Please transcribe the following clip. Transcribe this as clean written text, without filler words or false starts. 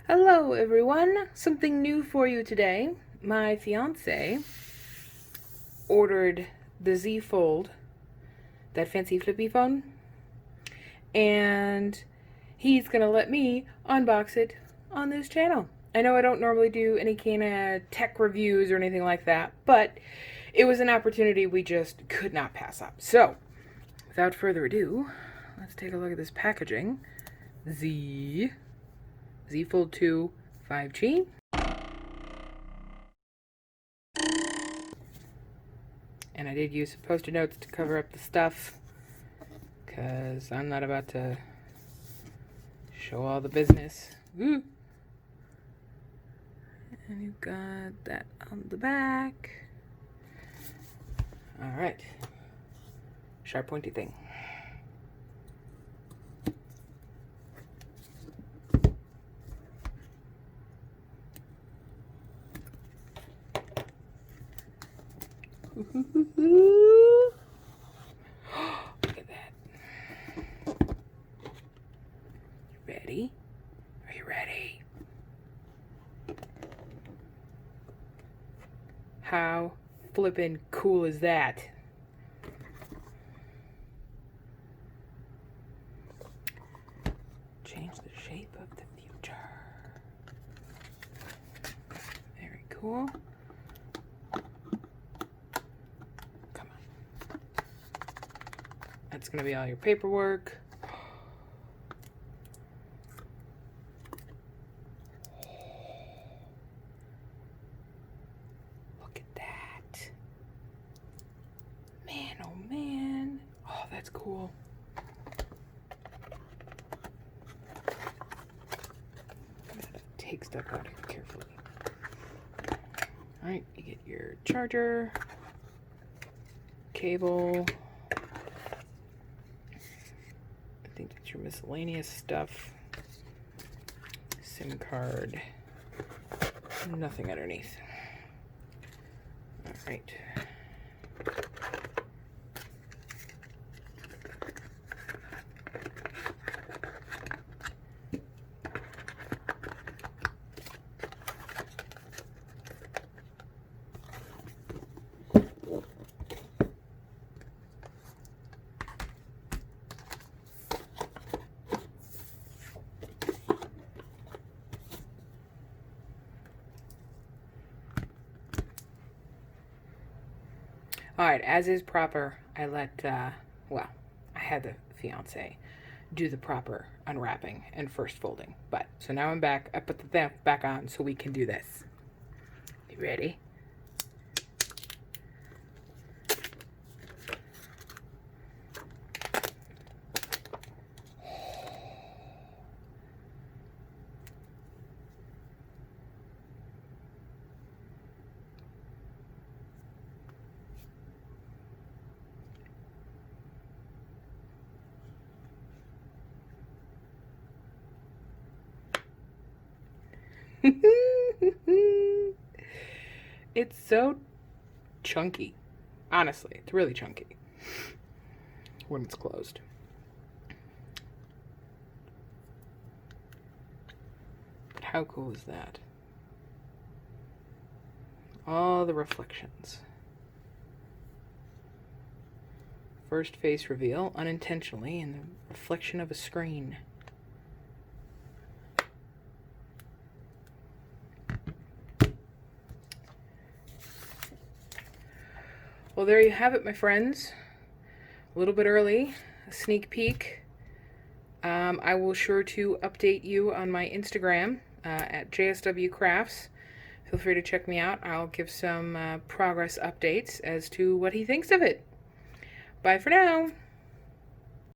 Hello everyone, something new for you today. My fiance ordered the Z Fold, that fancy flippy phone, and he's gonna let me unbox it on this channel. I know I don't normally do any kind of tech reviews or anything like that, but it was an opportunity we just could not pass up. So, without further ado, let's take a look at this packaging. Z Fold2 5G. And I did use Post-it notes to cover up the stuff because I'm not about to show all the business. Ooh. And you've got that on the back. All right. Sharp, pointy thing. Look at that. You ready? Are you ready? How flippin' cool is that? Change the shape of the future. Very cool. That's going to be all your paperwork. Look at that. Man, oh man. Oh, that's cool. I'm going to take stuff out here carefully. All right, you get your charger, cable. I think that's your miscellaneous stuff. SIM card. Nothing underneath. All right. All right, as is proper, I let, well, I had the fiance do the proper unwrapping and first folding. But, so now I'm back. I put the thing back on so we can do this. You ready? It's so chunky. Honestly, it's really chunky when it's closed. How cool is that? All the reflections. First face reveal, unintentionally, in the reflection of a screen. Well, there you have it, my friends. A little bit early, a sneak peek. I will sure to update you on my Instagram at JSW Crafts. Feel free to check me out. I'll give some progress updates as to what he thinks of it. Bye for now.